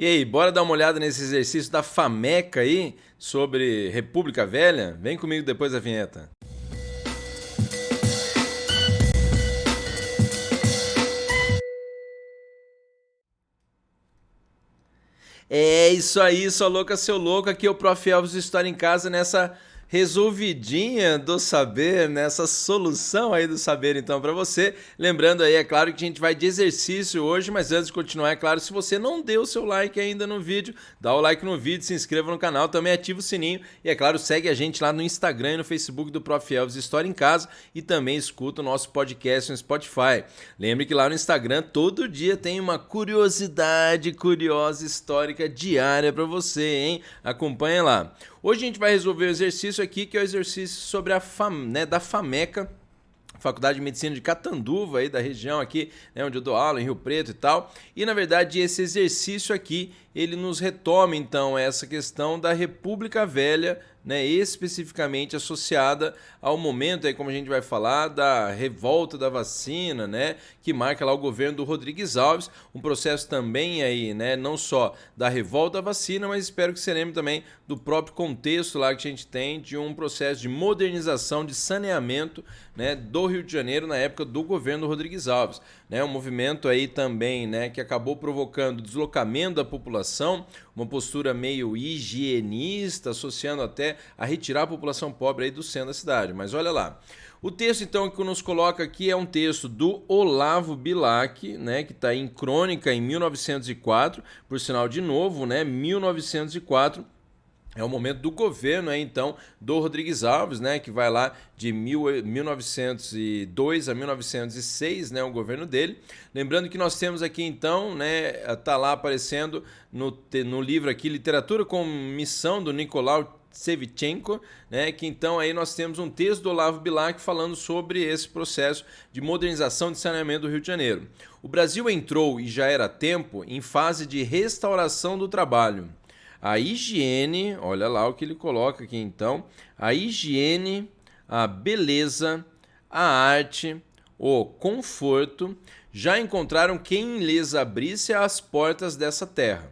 E aí, bora dar uma olhada nesse exercício da Fameca aí sobre República Velha? Vem comigo depois da vinheta. É isso aí, sua louca, seu louco. Aqui é o Prof. Elvis História em Casa nessa resolvidinha do saber, nessa solução aí do saber então para você. Lembrando aí, é claro que a gente vai de exercício hoje, mas antes de continuar, é claro, se você não deu o seu like ainda no vídeo, dá o like no vídeo, se inscreva no canal, também ativa o sininho e é claro, segue a gente lá no Instagram e no Facebook do Prof. Elvis História em Casa e também escuta o nosso podcast no Spotify. Lembre que lá no Instagram todo dia tem uma curiosidade curiosa histórica diária para você, hein? Acompanha lá. Hoje a gente vai resolver o exercício aqui, que é o exercício sobre da Fameca, Faculdade de Medicina de Catanduva, aí da região aqui, né, onde eu dou aula, em Rio Preto e tal. E, na verdade, esse exercício aqui, ele nos retoma, então, essa questão da República Velha, né, especificamente associada ao momento, aí, como a gente vai falar, da revolta da vacina, né, que marca lá o governo do Rodrigues Alves, um processo também aí, né, não só da revolta da vacina, mas espero que você lembre também do próprio contexto lá que a gente tem de um processo de modernização, de saneamento, né, do Rio de Janeiro na época do governo do Rodrigues Alves, né, um movimento aí também, né, que acabou provocando deslocamento da população, uma postura meio higienista, associando até a retirar a população pobre aí do centro da cidade. Mas olha lá. O texto, então, que nos coloca aqui é um texto do Olavo Bilac, né, que está em Crônica em 1904, por sinal de novo, né, 1904. É o momento do governo, então, do Rodrigues Alves, né, que vai lá de 1902 a 1906, né, o governo dele. Lembrando que nós temos aqui, então, né, tá lá aparecendo no livro aqui, Literatura com Missão, do Nicolau Sevchenko, né, que então aí nós temos um texto do Olavo Bilac falando sobre esse processo de modernização de saneamento do Rio de Janeiro. O Brasil entrou, e já era tempo, em fase de restauração do trabalho. A higiene, olha lá o que ele coloca aqui então, a higiene, a beleza, a arte, o conforto já encontraram quem lhes abrisse as portas dessa terra.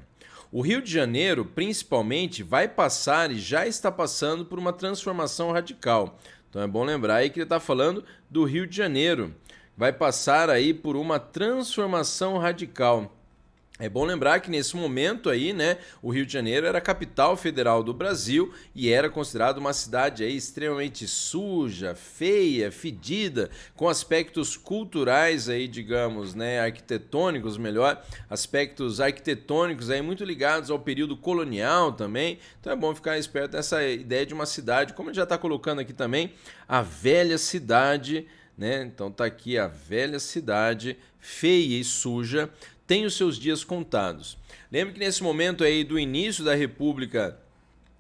O Rio de Janeiro, principalmente, vai passar e já está passando por uma transformação radical. Então é bom lembrar aí que ele está falando do Rio de Janeiro. Vai passar aí por uma transformação radical. É bom lembrar que nesse momento aí, né, o Rio de Janeiro era a capital federal do Brasil e era considerado uma cidade aí extremamente suja, feia, fedida, com aspectos culturais aí, digamos, né, arquitetônicos, melhor, aspectos arquitetônicos aí muito ligados ao período colonial também. Então é bom ficar esperto nessa ideia de uma cidade, como ele já está colocando aqui também, a velha cidade, né? Então tá aqui a velha cidade, feia e suja, tem os seus dias contados. Lembre que nesse momento aí do início da República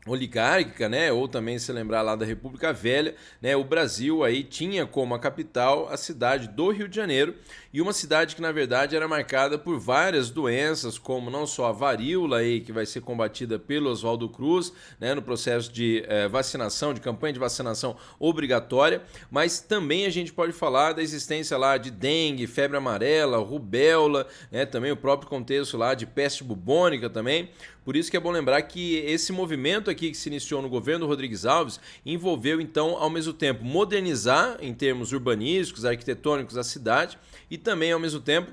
oligárquica, né, ou também se lembrar lá da República Velha, né, o Brasil aí tinha como a capital a cidade do Rio de Janeiro, e uma cidade que na verdade era marcada por várias doenças, como não só a varíola aí, que vai ser combatida pelo Oswaldo Cruz, né, no processo de vacinação, de campanha de vacinação obrigatória, mas também a gente pode falar da existência lá de dengue, febre amarela, rubéola, né, também o próprio contexto lá de peste bubônica também. Por isso que é bom lembrar que esse movimento aqui que se iniciou no governo do Rodrigues Alves envolveu, então, ao mesmo tempo, modernizar em termos urbanísticos, arquitetônicos a cidade e também, ao mesmo tempo,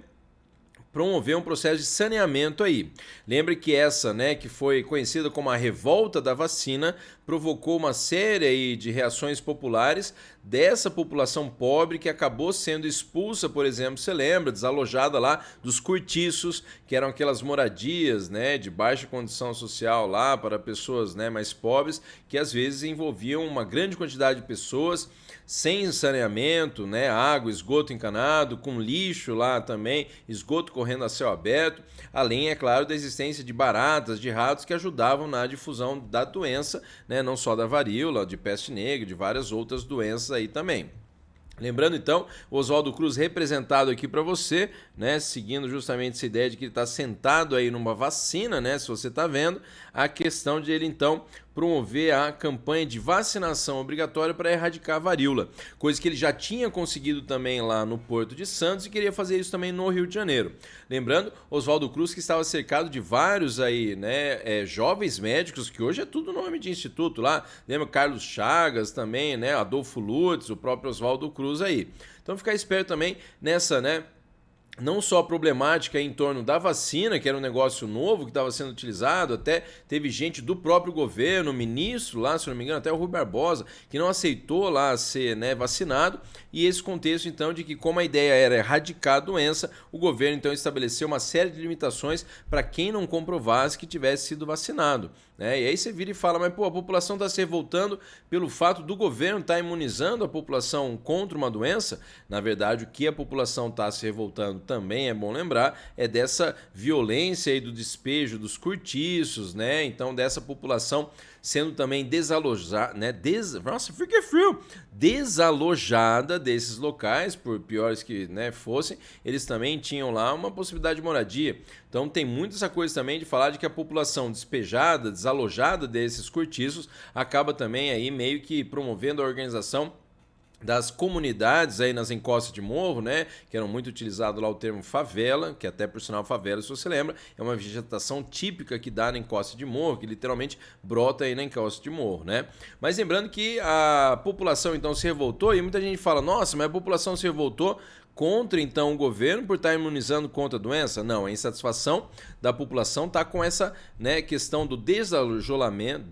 promover um processo de saneamento aí. Lembre que essa, né, que foi conhecida como a revolta da vacina, provocou uma série aí de reações populares dessa população pobre que acabou sendo expulsa, por exemplo, você lembra, desalojada lá dos cortiços, que eram aquelas moradias, né, de baixa condição social lá para pessoas, né, mais pobres, que às vezes envolviam uma grande quantidade de pessoas sem saneamento, né, água, esgoto encanado, com lixo lá também, esgoto correndo a céu aberto, além, é claro, da existência de baratas, de ratos que ajudavam na difusão da doença, né, não só da varíola, de peste negra, de várias outras doenças aí também. Lembrando então, o Oswaldo Cruz representado aqui para você, né, seguindo justamente essa ideia de que ele está sentado aí numa vacina, né, se você está vendo, a questão de ele então promover a campanha de vacinação obrigatória para erradicar a varíola, coisa que ele já tinha conseguido também lá no Porto de Santos e queria fazer isso também no Rio de Janeiro. Lembrando, Oswaldo Cruz que estava cercado de vários aí, né, jovens médicos, que hoje é tudo nome de instituto lá, lembra Carlos Chagas também, né, Adolfo Lutz, o próprio Oswaldo Cruz aí. Então ficar esperto também nessa, né, não só a problemática em torno da vacina, que era um negócio novo que estava sendo utilizado, até teve gente do próprio governo, ministro lá, se não me engano, até o Rui Barbosa, que não aceitou lá ser, né, vacinado, e esse contexto então de que como a ideia era erradicar a doença, o governo então estabeleceu uma série de limitações para quem não comprovasse que tivesse sido vacinado, né? E aí você vira e fala, mas pô, a população está se revoltando pelo fato do governo estar imunizando a população contra uma doença. Na verdade, o que a população está se revoltando também, é bom lembrar, é dessa violência aí do despejo dos cortiços, né? Então dessa população sendo também desalojada, né? Nossa, fica frio! Desalojada desses locais, por piores que, né, fossem, eles também tinham lá uma possibilidade de moradia. Então tem muito essa coisa também de falar de que a população despejada, desalojada desses cortiços, acaba também aí meio que promovendo a organização das comunidades aí nas encostas de morro, né, que eram muito utilizado lá o termo favela, que até por sinal favela, se você lembra, é uma vegetação típica que dá na encosta de morro, que literalmente brota aí na encosta de morro, né? Mas lembrando que a população então se revoltou e muita gente fala, nossa, mas a população se revoltou contra então o governo por estar imunizando contra a doença? Não, a insatisfação da população está com essa, né, questão do desalojamento,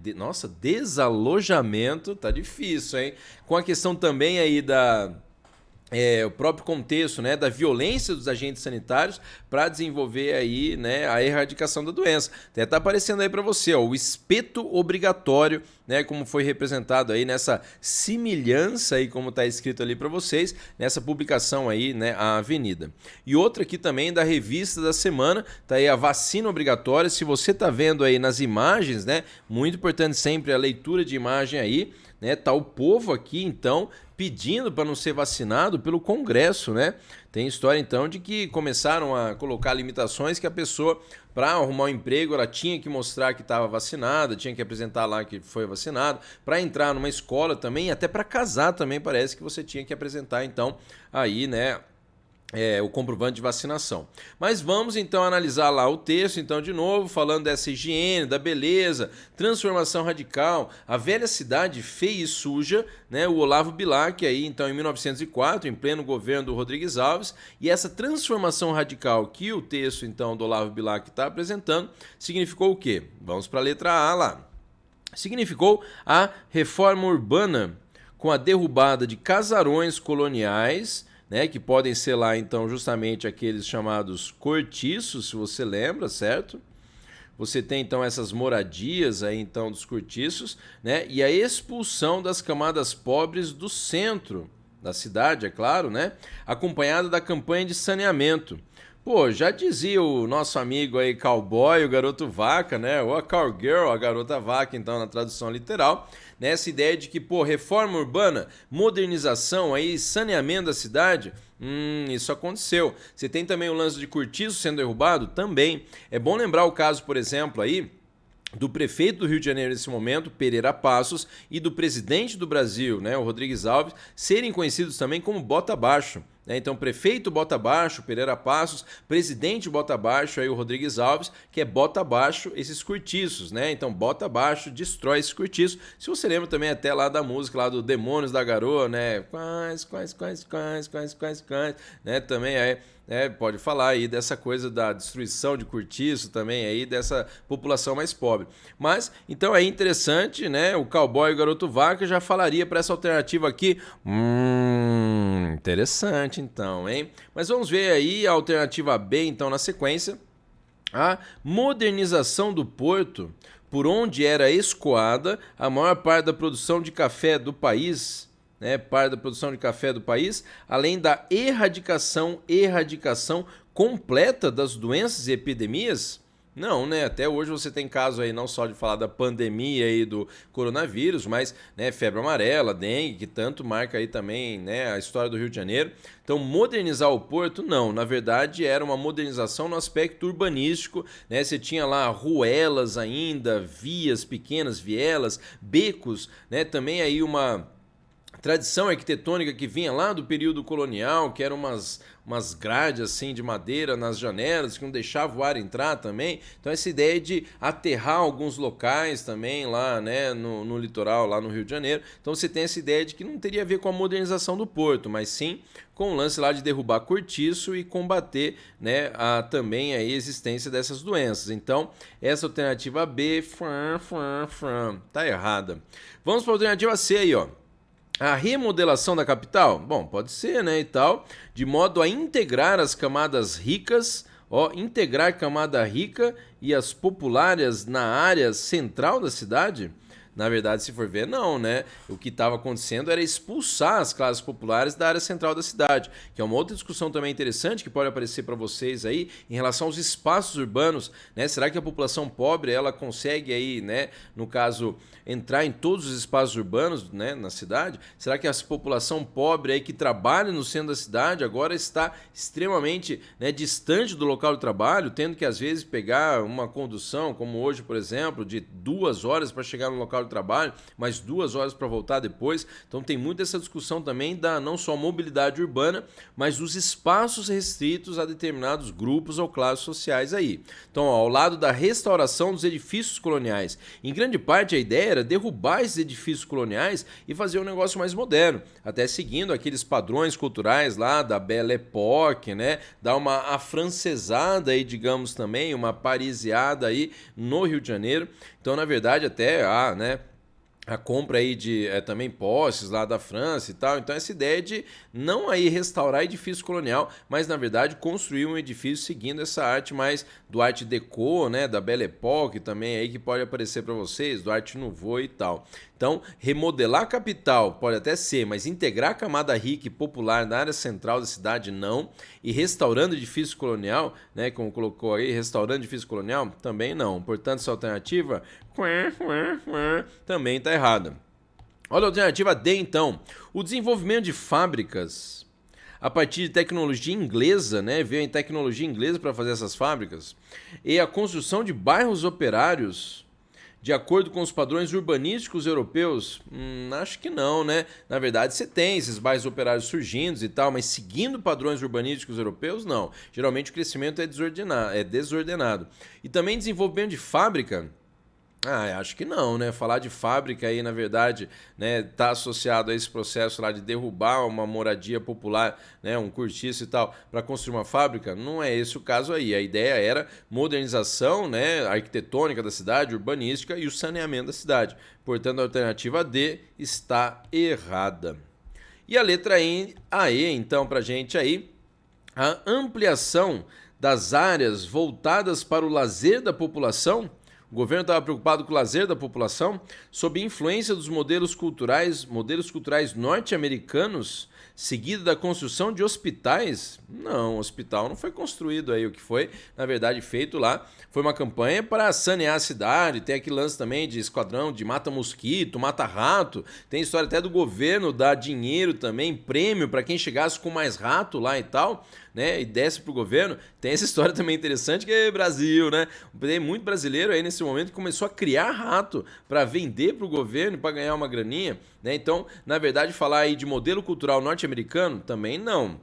desalojamento, tá difícil, hein? Com a questão também aí o próprio contexto, né, da violência dos agentes sanitários para desenvolver aí, né, a erradicação da doença. Até tá aparecendo aí para você, ó, o espeto obrigatório, né, como foi representado aí nessa semelhança aí, como está escrito ali para vocês, nessa publicação aí, né, a Avenida. E outra aqui também da revista da semana, tá aí a vacina obrigatória. Se você tá vendo aí nas imagens, né, muito importante sempre a leitura de imagem aí, né, tá o povo aqui então pedindo para não ser vacinado pelo Congresso, né? Tem história então de que começaram a colocar limitações que a pessoa, para arrumar um emprego, ela tinha que mostrar que estava vacinada, tinha que apresentar lá que foi vacinado, para entrar numa escola também, até para casar também parece que você tinha que apresentar então aí, né, o comprovante de vacinação. Mas vamos então analisar lá o texto, então de novo, falando dessa higiene, da beleza, transformação radical, a velha cidade feia e suja, né, o Olavo Bilac aí então em 1904, em pleno governo do Rodrigues Alves, e essa transformação radical que o texto então do Olavo Bilac está apresentando, significou o quê? Vamos para a letra A lá. Significou a reforma urbana com a derrubada de casarões coloniais, né, que podem ser lá, então, justamente aqueles chamados cortiços, se você lembra, certo? Você tem, então, essas moradias aí, então, dos cortiços, né, e a expulsão das camadas pobres do centro da cidade, é claro, né, acompanhada da campanha de saneamento. Pô, já dizia o nosso amigo aí, cowboy, o garoto vaca, né, ou a cowgirl, a garota vaca, então, na tradução literal, nessa ideia de que, pô, reforma urbana, modernização, aí, saneamento da cidade, isso aconteceu. Você tem também o lance de cortiço sendo derrubado? Também. É bom lembrar o caso, por exemplo, aí, do prefeito do Rio de Janeiro nesse momento, Pereira Passos, e do presidente do Brasil, né, o Rodrigues Alves, serem conhecidos também como bota abaixo. Então, prefeito bota abaixo, Pereira Passos, presidente bota abaixo, aí o Rodrigues Alves, que é bota abaixo esses cortiços, né? Então, bota abaixo, destrói esses cortiços. Se você lembra também até lá da música, lá do Demônios da Garoa, né? Quais, né? Também pode falar aí dessa coisa da destruição de cortiço também aí, dessa população mais pobre. Mas, então é interessante, né? O cowboy e o garoto vaca já falaria para essa alternativa aqui. Interessante então, hein? Mas vamos ver aí a alternativa B, então, na sequência. A modernização do porto, por onde era escoada a maior parte da produção de café do país, né? Parte da produção de café do país, além da erradicação completa das doenças e epidemias. Não, né? Até hoje você tem caso aí não só de falar da pandemia aí do coronavírus, mas, né, febre amarela, dengue, que tanto marca aí também, né, a história do Rio de Janeiro. Então, modernizar o porto, não. Na verdade, era uma modernização no aspecto urbanístico, né? Você tinha lá ruelas ainda, vias pequenas, vielas, becos, né? Também aí uma tradição arquitetônica que vinha lá do período colonial, que eram umas grades assim de madeira nas janelas, que não deixava o ar entrar também. Então essa ideia de aterrar alguns locais também lá, né, no litoral, lá no Rio de Janeiro. Então você tem essa ideia de que não teria a ver com a modernização do porto, mas sim com o lance lá de derrubar cortiço e combater, né, também a existência dessas doenças. Então essa alternativa B, tá errada. Vamos para a alternativa C aí, ó. A remodelação da capital? Bom, pode ser, né, e tal, de modo a integrar as camadas ricas, ó, integrar camada rica e as populares na área central da cidade? Na verdade, se for ver, não, né? O que estava acontecendo era expulsar as classes populares da área central da cidade, que é uma outra discussão também interessante que pode aparecer para vocês aí em relação aos espaços urbanos, né? Será que a população pobre ela consegue aí, né, no caso, entrar em todos os espaços urbanos, né, na cidade? Será que essa população pobre aí que trabalha no centro da cidade agora está extremamente, né, distante do local de trabalho, tendo que às vezes pegar uma condução, como hoje, por exemplo, de 2 horas para chegar no local de trabalho, mais 2 horas para voltar depois. Então tem muito essa discussão também da não só mobilidade urbana, mas dos espaços restritos a determinados grupos ou classes sociais aí. Então, ó, ao lado da restauração dos edifícios coloniais, em grande parte a ideia era derrubar esses edifícios coloniais e fazer um negócio mais moderno, até seguindo aqueles padrões culturais lá da Belle Époque, né? Dar uma afrancesada aí, digamos também, uma parisiada aí no Rio de Janeiro. Então, na verdade, até né, a compra aí de também posses lá da França e tal. Então essa ideia de não aí restaurar edifício colonial, mas na verdade construir um edifício seguindo essa arte mais do Art Deco, né, da Belle Époque também aí que pode aparecer para vocês, do Art Nouveau e tal. Então, remodelar a capital pode até ser, mas integrar a camada rica e popular na área central da cidade, não. E restaurando edifício colonial, né, como colocou aí, restaurando edifício colonial, também não. Portanto, essa alternativa também está errada. Olha a alternativa D, então. O desenvolvimento de fábricas a partir de tecnologia inglesa, né? Veio em tecnologia inglesa para fazer essas fábricas. E a construção de bairros operários de acordo com os padrões urbanísticos europeus? Acho que não, né? Na verdade, você tem esses bairros operários surgindo e tal, mas seguindo padrões urbanísticos europeus, não. Geralmente o crescimento é desordenado. E também desenvolvimento de fábrica. Acho que não, né? Falar de fábrica aí, na verdade, né, tá associado a esse processo lá de derrubar uma moradia popular, né, um cortiço e tal, para construir uma fábrica, não é esse o caso aí. A ideia era modernização, né, arquitetônica da cidade, urbanística e o saneamento da cidade. Portanto, a alternativa D está errada. E a letra E, então, pra gente aí, a ampliação das áreas voltadas para o lazer da população. O governo estava preocupado com o lazer da população, sob influência dos modelos culturais norte-americanos, seguida da construção de hospitais. Não, o hospital não foi construído aí, o que foi, na verdade, feito lá foi uma campanha para sanear a cidade. Tem aquele lance também de esquadrão de mata-mosquito, mata-rato. Tem história até do governo dar dinheiro também, prêmio para quem chegasse com mais rato lá e tal, né? E desce pro governo. Tem essa história também interessante que é Brasil, né? Tem muito brasileiro aí nesse momento que começou a criar rato para vender pro governo para ganhar uma graninha, né? Então, na verdade, falar aí de modelo cultural norte-americano também não.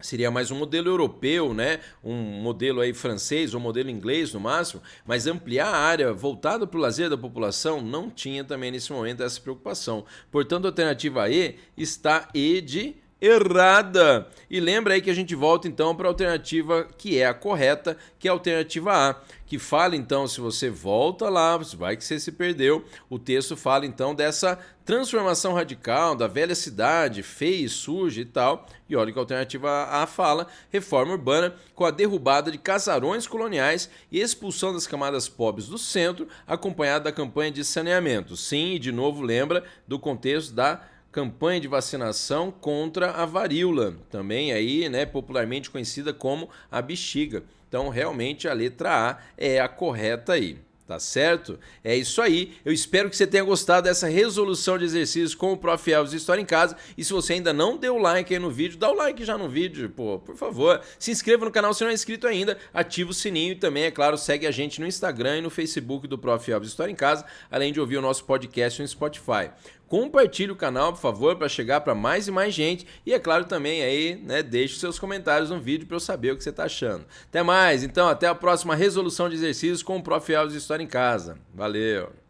Seria mais um modelo europeu, né? Um modelo aí francês ou modelo inglês no máximo, mas ampliar a área voltada para o lazer da população não tinha também nesse momento essa preocupação. Portanto, a alternativa E está de errada. E lembra aí que a gente volta então para a alternativa que é a correta, que é a alternativa A, que fala então, se você volta lá, vai que você se perdeu, o texto fala então dessa transformação radical da velha cidade, feia e suja e tal, e olha que a alternativa A fala, reforma urbana com a derrubada de casarões coloniais e expulsão das camadas pobres do centro, acompanhada da campanha de saneamento. Sim, e de novo lembra do contexto da campanha de vacinação contra a varíola, também aí, né, popularmente conhecida como a bexiga. Então, realmente, a letra A é a correta aí. Tá certo? É isso aí. Eu espero que você tenha gostado dessa resolução de exercícios com o Prof. Elvis História em Casa. E se você ainda não deu like aí no vídeo, dá o like já no vídeo, pô, por favor. Se inscreva no canal se não é inscrito ainda, ativa o sininho e também, é claro, segue a gente no Instagram e no Facebook do Prof. Elvis História em Casa, além de ouvir o nosso podcast no Spotify. Compartilhe o canal, por favor, para chegar para mais e mais gente. E é claro também aí, né, deixe seus comentários no vídeo para eu saber o que você está achando. Até mais, então, até a próxima resolução de exercícios com o Prof. Elvis História em Casa. Valeu!